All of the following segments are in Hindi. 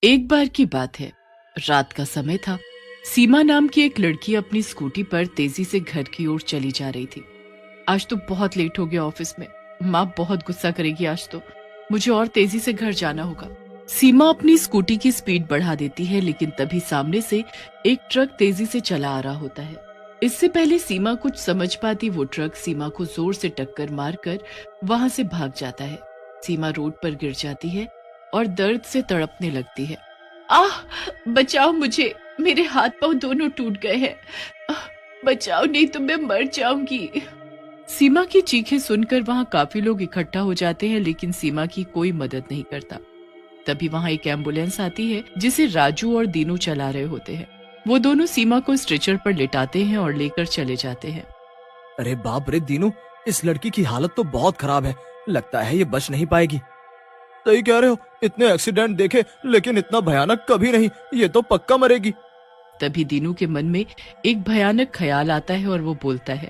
एक बार की बात है। रात का समय था। सीमा नाम की एक लड़की अपनी स्कूटी पर तेजी से घर की ओर चली जा रही थी। आज तो बहुत लेट हो गया ऑफिस में। माँ बहुत गुस्सा करेगी आज तो। मुझे और तेजी से घर जाना होगा। सीमा अपनी स्कूटी की स्पीड बढ़ा देती है, लेकिन तभी सामने से एक ट्रक तेजी से चला आ रहा होता है। इससे पहले सीमा कुछ समझ पाती, वो ट्रक सीमा को जोर से टक्कर मारकर वहां से भाग जाता है। सीमा रोड पर गिर जाती है और दर्द से तड़पने लगती है। आह, बचाओ मुझे, मेरे हाथ पांव दोनों टूट गए हैं। आह, बचाओ, नहीं तो मैं मर जाऊंगी। सीमा की चीखें सुनकर वहां काफी लोग इकट्ठा हो जाते हैं, लेकिन सीमा की कोई मदद नहीं करता। तभी वहां एक एम्बुलेंस आती है जिसे राजू और दीनू चला रहे होते हैं। वो दोनों सीमा को स्ट्रेचर पर लिटाते हैं और लेकर चले जाते हैं। अरे बाप रे दीनू, इस लड़की की हालत तो बहुत खराब है। लगता है ये बच नहीं पाएगी। सही कह रहे हो, इतने एक्सीडेंट देखे लेकिन इतना भयानक कभी नहीं। ये तो पक्का मरेगी। तभी दीनू के मन में एक भयानक ख्याल आता है और वो बोलता है,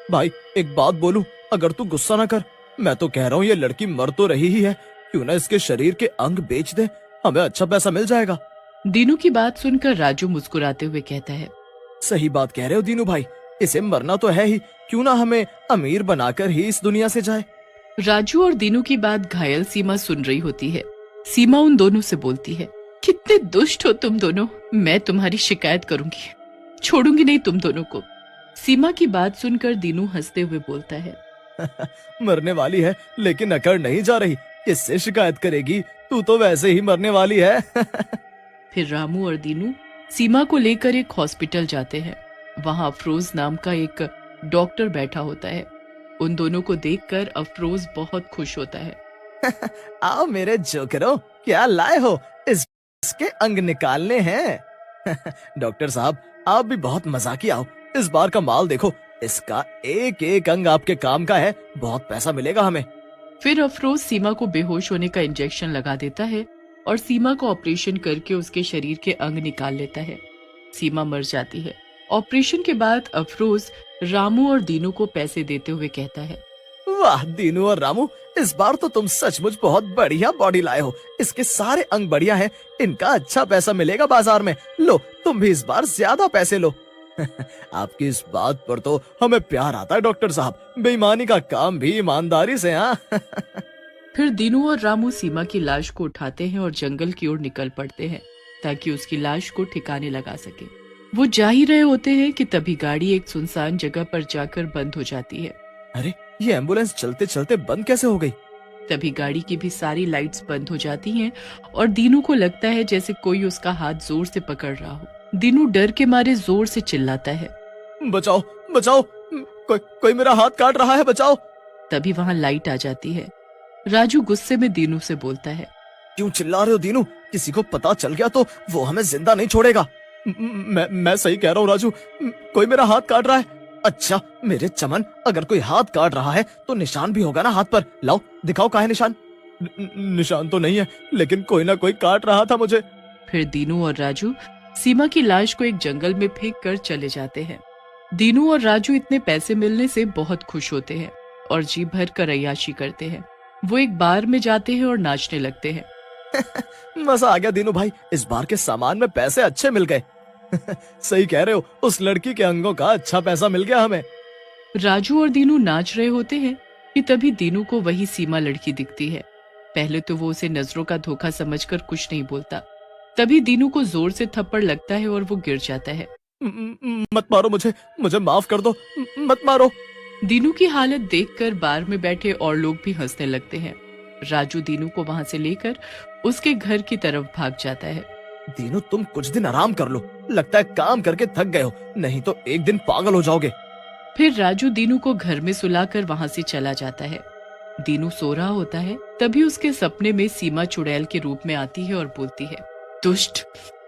भाई एक बात बोलूं, अगर तू गुस्सा ना कर, मैं तो कह रहा हूँ ये लड़की मर तो रही ही है, क्यों ना इसके शरीर के अंग बेच दे, हमें अच्छा पैसा मिल जाएगा। दीनू की बात सुनकर राजू मुस्कुराते हुए कहता है, सही बात कह रहे हो दीनू भाई, इसे मरना तो है ही, क्यों ना हमें अमीर बनाकर ही इस दुनिया से जाए। राजू और दीनू की बात घायल सीमा सुन रही होती है। सीमा उन दोनों से बोलती है, कितने दुष्ट हो तुम दोनों, मैं तुम्हारी शिकायत करूंगी, छोड़ूंगी नहीं तुम दोनों को। सीमा की बात सुनकर दीनू हंसते हुए बोलता है, मरने वाली है लेकिन अकड़ नहीं जा रही, किससे शिकायत करेगी, तू तो वैसे ही मरने वाली है। फिर रामू और दीनू सीमा को लेकर एक हॉस्पिटल जाते हैं। वहां अफरोज नाम का एक डॉक्टर बैठा होता है। उन दोनों को देखकर अफरोज बहुत खुश होता है। आओ मेरे जोकरों, क्या लाए हो, इसके अंग निकालने हैं। डॉक्टर साहब आप भी बहुत मजाकी आओ, इस बार का माल देखो, इसका एक एक अंग आपके काम का है, बहुत पैसा मिलेगा हमें। फिर अफरोज सीमा को बेहोश होने का इंजेक्शन लगा देता है और सीमा को ऑपरेशन करके उसके शरीर के अंग निकाल लेता है। सीमा मर जाती है। ऑपरेशन के बाद अफरोज रामू और दीनू को पैसे देते हुए कहता है, वाह दीनू और रामू, इस बार तो तुम सचमुच बहुत बढ़िया बॉडी लाए हो, इसके सारे अंग बढ़िया हैं, इनका अच्छा पैसा मिलेगा बाजार में, लो तुम भी इस बार ज्यादा पैसे लो। आपकी इस बात पर तो हमें प्यार आता है डॉक्टर साहब, बेईमानी का काम भी ईमानदारी से। हाँ। फिर दीनू और रामू सीमा की लाश को उठाते हैं और जंगल की ओर निकल पड़ते हैं ताकि उसकी लाश को ठिकाने लगा सके। वो जा ही रहे होते हैं कि तभी गाड़ी एक सुनसान जगह पर जाकर बंद हो जाती है। अरे ये एम्बुलेंस चलते चलते बंद कैसे हो गई? तभी गाड़ी की भी सारी लाइट्स बंद हो जाती हैं और दीनू को लगता है जैसे कोई उसका हाथ जोर से पकड़ रहा हो। दीनू डर के मारे जोर से चिल्लाता है, बचाओ बचाओ, कोई मेरा हाथ काट रहा है, बचाओ। तभी वहां लाइट आ जाती है। राजू गुस्से में दीनू से बोलता है, क्यों चिल्ला रहे हो दीनू, किसी को पता चल गया तो वो हमें जिंदा नहीं छोड़ेगा। मैं सही कह रहा हूँ राजू, कोई मेरा हाथ काट रहा है। अच्छा मेरे चमन, अगर कोई हाथ काट रहा है तो निशान भी होगा ना हाथ पर, लाओ दिखाओ कहाँ है निशान। निशान तो नहीं है, लेकिन कोई ना कोई काट रहा था मुझे। फिर दीनू और राजू सीमा की लाश को एक जंगल में फेंक कर चले जाते हैं। दीनू और राजू इतने पैसे मिलने से बहुत खुश होते हैं और जी भर कर अय्याशी करते हैं। वो एक बार में जाते हैं और नाचने लगते हैं। मजा आ गया दीनू भाई, इस बार के सामान में पैसे अच्छे मिल गए। सही कह रहे हो, उस लड़की के अंगों का अच्छा पैसा मिल गया हमें। राजू और दीनू नाच रहे होते हैं कि तभी दीनू को वही सीमा लड़की दिखती है। पहले तो वो उसे नजरों का धोखा समझकर कुछ नहीं बोलता। तभी दीनू को जोर से थप्पड़ लगता है और वो गिर जाता है। मत मारो मुझे माफ कर दो, मत मारो। दीनू की हालत देखकर बार में बैठे और लोग भी हंसने लगते हैं। राजू दीनू को वहां से लेकर उसके घर की तरफ भाग जाता है। दीनू तुम कुछ दिन आराम कर लो, लगता है काम करके थक गए हो, नहीं तो एक दिन पागल हो जाओगे। फिर राजू दीनू को घर में सुलाकर वहां से चला जाता है। दीनू सो रहा होता है, तभी उसके सपने में सीमा चुड़ैल के रूप में आती है और बोलती है, दुष्ट,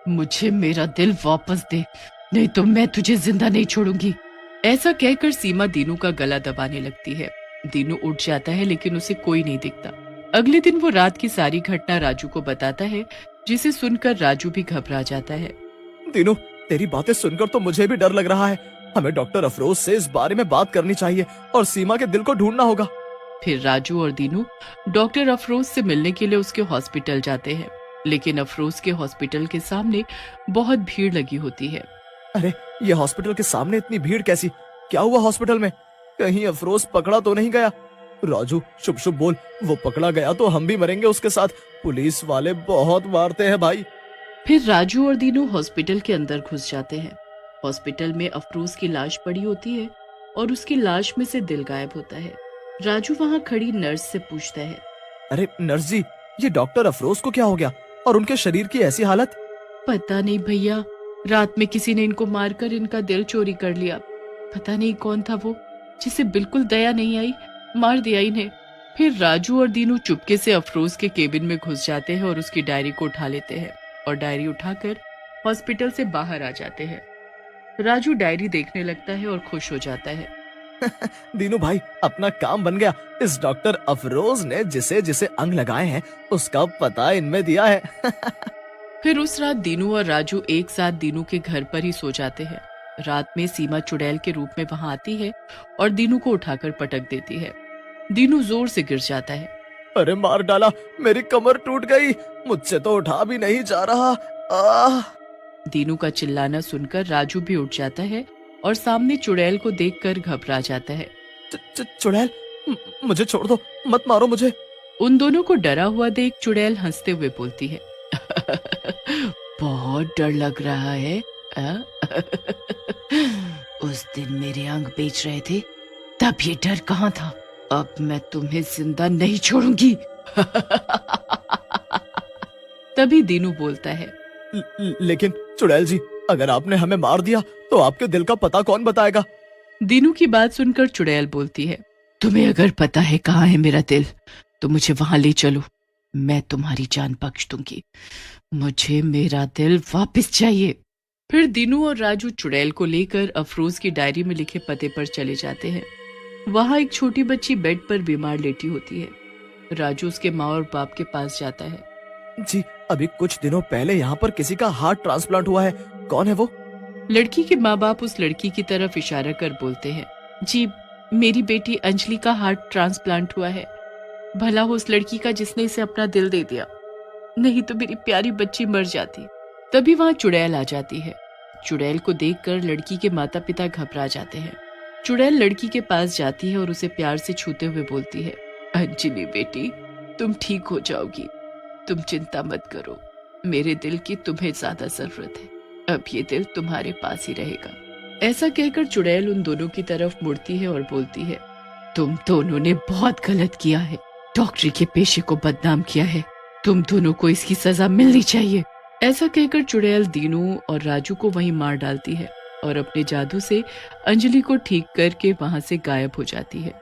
मुझे मेरा दिल वापस दे, नहीं तो मैं तुझे जिंदा नहीं छोड़ूंगी। ऐसा कहकर सीमा दीनू का गला दबाने लगती है। दीनू उठ जाता है, लेकिन उसे कोई नहीं दिखता। अगले दिन वो रात की सारी घटना राजू को बताता है, जिसे सुनकर राजू भी घबरा जाता है। दीनू तेरी बातें सुनकर तो मुझे भी डर लग रहा है, हमें डॉक्टर अफरोज से इस बारे में बात करनी चाहिए और सीमा के दिल को ढूंढना होगा। फिर राजू और दीनू डॉक्टर अफरोज से मिलने के लिए उसके हॉस्पिटल जाते हैं, लेकिन अफरोज के हॉस्पिटल के सामने बहुत भीड़ लगी होती है। अरे ये हॉस्पिटल के सामने इतनी भीड़ कैसी? क्या हुआ हॉस्पिटल में? कहीं अफरोज पकड़ा तो नहीं गया? राजू शुभ शुभ बोल, वो पकड़ा गया तो हम भी मरेंगे उसके साथ। पुलिस वाले बहुत मारते हैं भाई। फिर राजू और दीनू हॉस्पिटल के अंदर घुस जाते हैं। हॉस्पिटल में अफरोज की लाश पड़ी होती है और उसकी लाश में से दिल गायब होता है। राजू वहाँ खड़ी नर्स से पूछता है, अरे नर्स जी, ये डॉक्टर अफरोज को क्या हो गया और उनके शरीर की ऐसी हालत? पता नहीं भैया, रात में किसी ने इनको मारकर इनका दिल चोरी कर लिया। पता नहीं कौन था वो, जिसे बिल्कुल दया नहीं आई, मार दिया इन्हें। फिर राजू और दीनू चुपके से अफरोज के केबिन में घुस जाते हैं और उसकी डायरी को उठा लेते हैं और डायरी उठाकर हॉस्पिटल से बाहर आ जाते हैं। राजू डायरी देखने लगता है और खुश हो जाता है। दीनू भाई, अपना काम बन गया। इस डॉक्टर अफरोज ने जिसे जिसे अंग लगाए हैं उसका पता इनमें दिया है। फिर उस रात दीनू और राजू एक साथ दीनू के घर पर ही सो जाते हैं। रात में सीमा चुड़ैल के रूप में वहां आती है और दीनू को उठाकर पटक देती है। दीनू जोर से गिर जाता है। अरे मार डाला, मेरी कमर टूट गई, मुझसे तो उठा भी नहीं जा रहा। आह! दीनू का चिल्लाना सुनकर राजू भी उठ जाता है और सामने चुड़ैल को देखकर घबरा जाता है। चुड़ैल, मुझे छोड़ दो, मत मारो मुझे। उन दोनों को डरा हुआ देख चुड़ैल हंसते हुए बोलती है, बहुत डर लग रहा है। उस दिन मेरे अंग बेच रहे थे, तब ये डर कहाँ था? अब मैं तुम्हें जिंदा नहीं छोड़ूंगी। तभी दीनू बोलता है, लेकिन चुड़ैल जी, अगर आपने हमें मार दिया तो आपके दिल का पता कौन बताएगा? दीनू की बात सुनकर चुड़ैल बोलती है, तुम्हें अगर पता है कहाँ है मेरा दिल तो मुझे वहां ले चलो, मैं तुम्हारी जान बख्श दूंगी। मुझे मेरा दिल वापस चाहिए। फिर दीनू और राजू चुड़ैल को लेकर अफरोज की डायरी में लिखे पते पर चले जाते हैं। वहां एक छोटी बच्ची बेड पर बीमार लेटी होती है। राजू उसके माँ और बाप के पास जाता है। जी, अभी कुछ दिनों पहले यहाँ पर किसी का हार्ट ट्रांसप्लांट हुआ है। कौन है वो? लड़की के माँ बाप उस लड़की की तरफ इशारा कर बोलते हैं, जी मेरी बेटी अंजलि का हार्ट ट्रांसप्लांट हुआ है। भला हो उस लड़की का जिसने इसे अपना दिल दे दिया, नहीं तो मेरी प्यारी बच्ची मर जाती। तभी वहां चुड़ैल आ जाती है। चुड़ैल को देखकर लड़की के माता पिता घबरा जाते हैं। चुड़ैल लड़की के पास जाती है और उसे प्यार से छूते हुए बोलती है, अंजलि बेटी, तुम ठीक हो जाओगी, तुम चिंता मत करो, मेरे दिल की तुम्हें ज्यादा जरूरत है, अब ये दिल तुम्हारे पास ही रहेगा। ऐसा कहकर चुड़ैल उन दोनों की तरफ मुड़ती है और बोलती है, तुम दोनों ने बहुत गलत किया है, डॉक्टरी के पेशे को बदनाम किया है, तुम दोनों को इसकी सजा मिलनी चाहिए। ऐसा कहकर चुड़ैल दीनू और राजू को वहीं मार डालती है और अपने जादू से अंजलि को ठीक करके वहां से गायब हो जाती है।